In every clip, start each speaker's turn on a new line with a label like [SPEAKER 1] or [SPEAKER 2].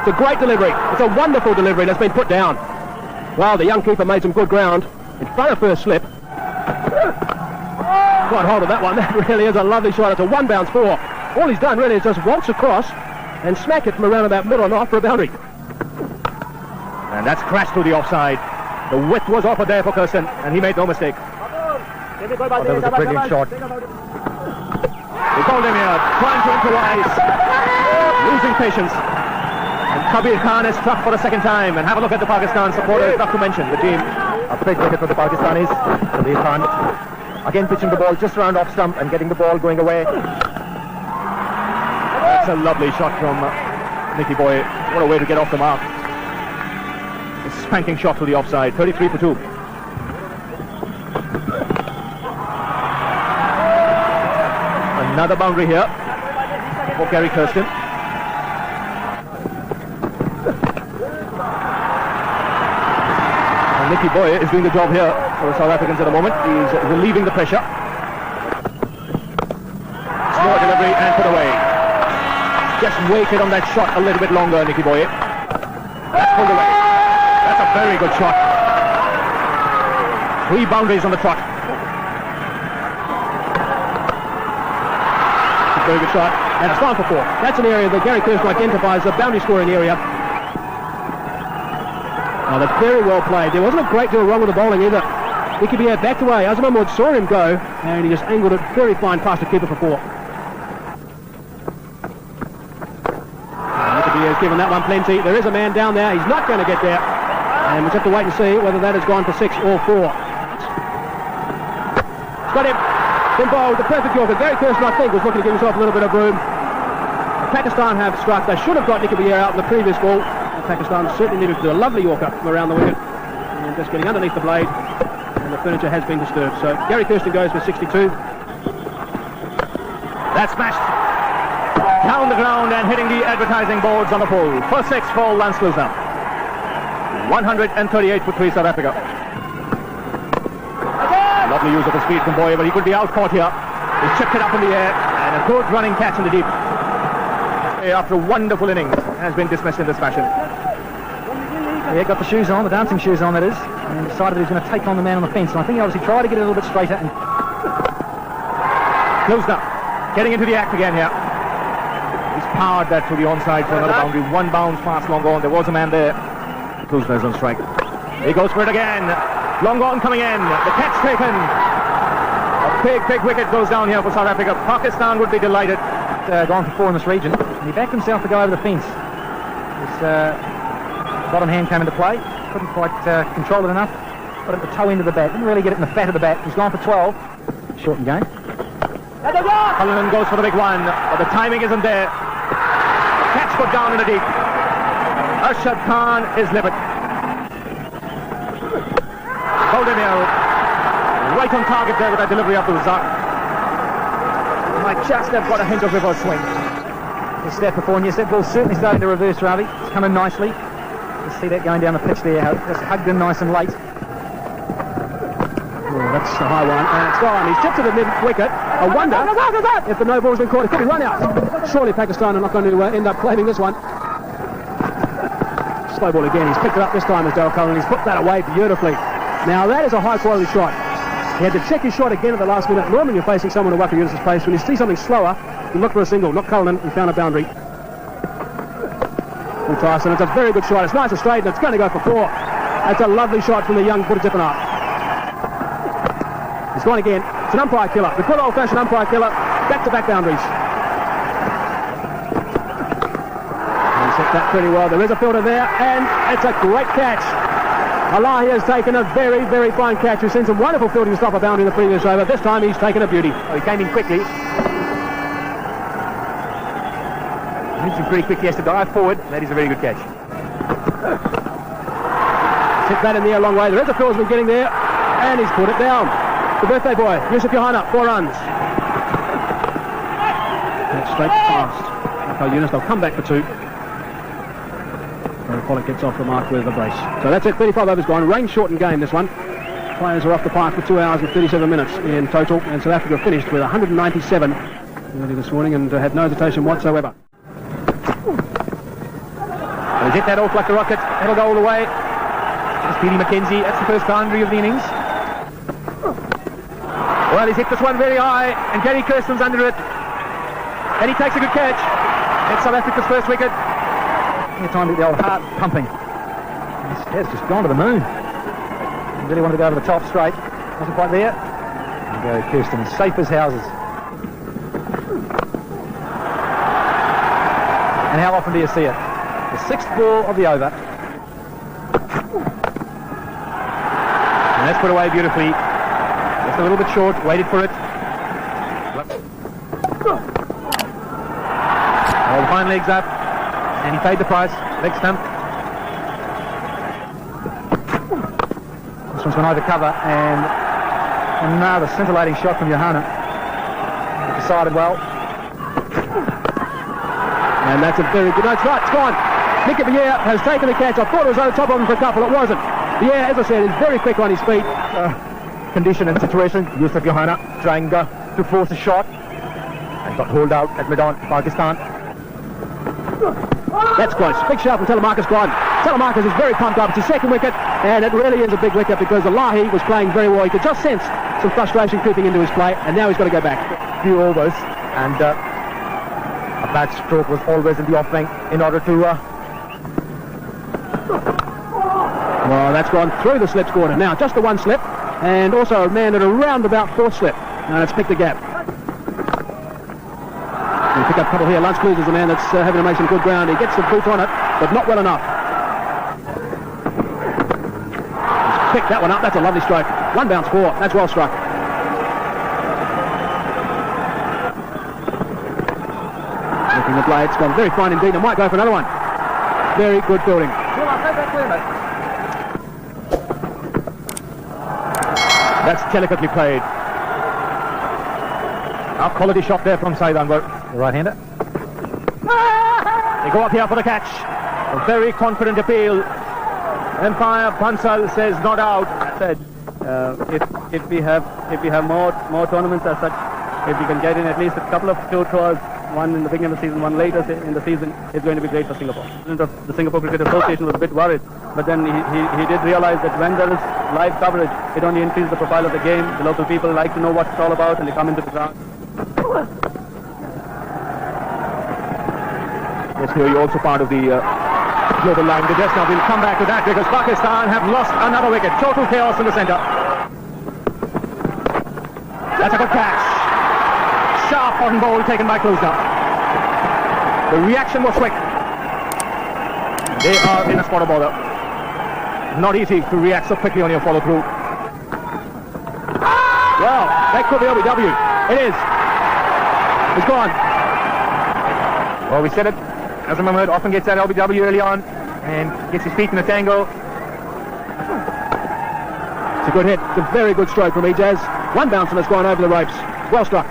[SPEAKER 1] It's a great delivery. It's a wonderful delivery that's been put down. Well, the young keeper made some good ground in front of first slip. Got hold of that one. That really is a lovely shot. It's a one bounce four. All he's done really is just waltz across and smack it from around about middle and off for a boundary.
[SPEAKER 2] And that's crashed through the offside. The width was offered there for Kirsten, and he made no mistake. That was a brilliant shot. Goldemir trying to improvise, losing patience. And Kabir Khan is struck for the second time. And have a look at the Pakistan supporters, not to mention the team. A big wicket for the Pakistanis. Kabir Khan again pitching the ball just around off stump and getting the ball going away. That's a lovely shot from Nicky Boy. What a way to get off the mark. A spanking shot to the offside. 33 for 2. Another boundary here for Gary Kirsten. And Nicky Boy is doing the job here for the South Africans at the moment. He's relieving the pressure. Slow delivery and put away. Just waited on that shot a little bit longer, Nicky Boy. That's pulled away. That's a very good shot. 3 boundaries on the trot. Very good shot, and it's gone for 4. That's an area that Gary Kirsten identifies as a boundary scoring area. Now that's very well played. There wasn't a great deal wrong with the bowling either. Nicky Boy backed away. Azam Mahmood saw him go, and he just angled it very fine past the keeper for 4. Nicky Boy has given that one plenty. There is a man down there. He's not going to get there, and we'll just have to wait and see whether that has gone for 6 or 4. It's got him. Then bowled the perfect Yorker. Gary Kirsten, I think, was looking to give himself a little bit of room. Pakistan have struck. They should have got Nicky Boy out in the previous ball. Pakistan certainly needed to do a lovely Yorker from around the wicket. And just getting underneath the blade. And the furniture has been disturbed. So Gary Kirsten goes for 62. That's smashed down the ground and hitting the advertising boards on the pole. First 6 for Lance Klusener. 138 for 3 South Africa. Lovely use of the speed from Boyer, but he could be out caught here. He chipped it up in the air, and a good running catch in the deep. After a wonderful innings, has been dismissed in this fashion.
[SPEAKER 3] Yeah, got the shoes on, the dancing shoes on, that is, and decided he was going to take on the man on the fence. And I think he obviously tried to get it a little bit straighter. And
[SPEAKER 2] Klusener getting into the act again here. He's powered that to the onside for another boundary. 1 bounce past long on. There was a man there. Klusener is on strike. He goes for it again. Long on coming in. The catch taken. A big wicket goes down here for South Africa. Pakistan would be delighted.
[SPEAKER 3] Gone for 4 in this region. And he backed himself to go over the fence. His bottom hand came into play. Couldn't quite control it enough. Got it at the toe end of the bat. Didn't really get it in the fat of the bat. He's gone for 12. Shortened game.
[SPEAKER 2] Cullinan goes for the big one, but the timing isn't there. Catch put down in the deep. Arshad Khan is livid. Goldemir right on target there with that delivery up to Razak. Might just have got a hint of reverse swing.
[SPEAKER 3] He's stepped before, and yes, that ball's certainly starting to reverse, Ravi. It's coming nicely. You see that going down the pitch there, just hugged in nice and late.
[SPEAKER 1] Oh, that's a high one, and it's gone. He's tipped to the mid-wicket. I wonder if the no ball's been caught. It could be run out. Surely Pakistan are not going to end up claiming this one. Slow ball again. He's picked it up this time as Daryl Cullinan. He's put that away beautifully. Now that is a high quality shot. He had to check his shot again at the last minute. Normally you're facing someone in Waka Yunus's place. When you see something slower, you look for a single. Not Cullinan, he found a boundary. And Tyson, it's a very good shot. It's nice and straight, and it's going to go for 4. That's a lovely shot from the young Buddha. He's gone again. It's an umpire killer. The good old-fashioned umpire killer. Back-to-back boundaries. And he's hit that pretty well. There is a fielder there, and it's a great catch. Alahi has taken a very, very fine catch. We've seen some wonderful fielding to stop a boundary in the previous over. This time he's taken a beauty.
[SPEAKER 3] He came in quickly. He's pretty quick. He has to dive forward. That is a very good catch.
[SPEAKER 1] Hit that in the air a long way. There is a fieldsman getting there, and he's put it down. The birthday boy, Yusuf Johanna, 4 runs. That's straight past. Waka Yunus, they'll come back for 2. Pollock gets off the mark with a brace. So that's it, 35 overs gone. Rain shortened game, this one. Players are off the park for 2 hours and 37 minutes in total, and South Africa finished with 197 early this morning and had no hesitation whatsoever.
[SPEAKER 3] He's hit that off like a rocket. That'll go all the way. It's Petey McKenzie. That's the first boundary of the innings. Well, he's hit this one very high, and Gary Kirsten's under it. And he takes a good catch. It's South Africa's first wicket. Any time to get the old heart pumping. It's just gone to the moon. He really wanted to go to the top straight. Wasn't quite there. And Gary Kirsten, safe as houses. And how often do you see it? The sixth ball of the over. And that's put away beautifully. Just a little bit short, waited for it. All the fine legs up. And he paid the price. Leg stump. This one's gone over cover, and another scintillating shot from Johanna. Decided well.
[SPEAKER 1] And that's a very good... No, it's right, it's gone. Nick of the Air has taken the catch. I thought it was over top of him for a couple. It wasn't. The Air, as I said, is very quick on his feet.
[SPEAKER 3] Condition and situation. Yusuf Johanna trying to force a shot. And got hauled out at Medan, Pakistan.
[SPEAKER 1] That's close. Big shout from Telemarcus gone. Telemarcus is very pumped up. It's his second wicket, and it really is a big wicket because Elahi was playing very well. He could just sense some frustration creeping into his play, and now he's got to go back.
[SPEAKER 3] Few overs, and a bad stroke was always in the offing in order to...
[SPEAKER 1] Well, that's gone through the slip corner. Now, just the one slip, and also a man at around about fourth slip. Now, let's pick the gap. We'll pick up a couple here. Lance Clues is the man that's having to make some good ground. He gets the boot on it, but not well enough. He's picked that one up. That's a lovely stroke. One bounce four. That's well struck. Looking at play, it's gone very fine indeed. It might go for another one. Very good fielding.
[SPEAKER 2] That's delicately played. A quality shot there from Saeed Anwar.
[SPEAKER 3] The right-hander.
[SPEAKER 2] They go up here for the catch. A very confident appeal. Empire Bansal says not out.
[SPEAKER 4] Said if we have more tournaments as such, if we can get in at least a couple of two tours, one in the beginning of the season, one later in the season, it's going to be great for Singapore. The president of the Singapore Cricket Association was a bit worried, but then he did realize that when there is live coverage, it only increases the profile of the game. The local people like to know what it's all about, and they come into the ground.
[SPEAKER 2] Yes, here you're also part of the global line. Just now we'll come back to that because Pakistan have lost another wicket. Total chaos in the centre. That's a good catch. Sharp on ball taken by Clues now. The reaction was quick. They are in a spot of bother. Not easy to react so quickly on your follow through. Well, that could be OBW. It is. It's gone.
[SPEAKER 3] Well, we said it. Azam Mahmood often gets that LBW early on and gets his feet in the tango.
[SPEAKER 1] It's a good hit. It's a very good stroke from Ejaz. One bounce and it's gone over the ropes. Well struck.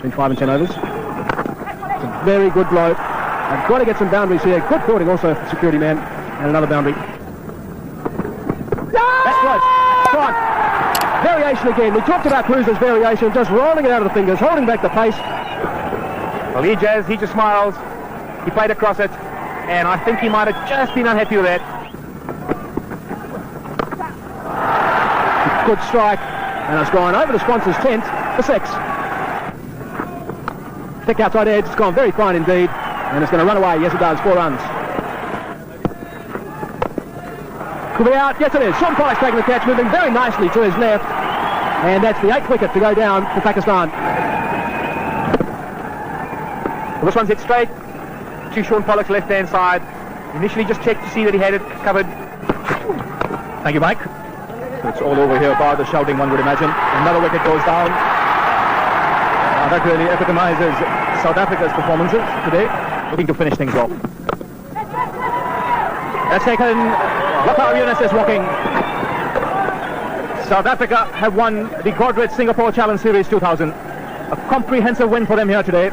[SPEAKER 1] In 5 and 10 overs. It's a very good blow. I've got to get some boundaries here. Good fielding also for security man. And another boundary. That's close. Gone. Variation again. We talked about Cruiser's variation, just rolling it out of the fingers, holding back the pace.
[SPEAKER 3] Well, Ejaz, he just smiles. He played across it, and I think he might have just been unhappy with that.
[SPEAKER 1] Good strike, and it's gone over the sponsor's tent for 6. Thick outside edge, it's gone very fine indeed, and it's going to run away. Yes, it does. 4 runs. Could be out. Yes, it is. Sean Pollock's taking the catch, moving very nicely to his left, and that's the 8th wicket to go down for Pakistan.
[SPEAKER 3] Well, this one's hit straight to Sean Pollock's left-hand side. Initially just checked to see that he had it covered.
[SPEAKER 2] Thank you, Mike. It's all over here, bar the shouting, one would imagine. Another wicket goes down. That really epitomizes South Africa's performances today, looking to finish things off. That's taken. Waqar Younis is walking. South Africa have won the Godrej Singapore Challenge Series 2000. A comprehensive win for them here today.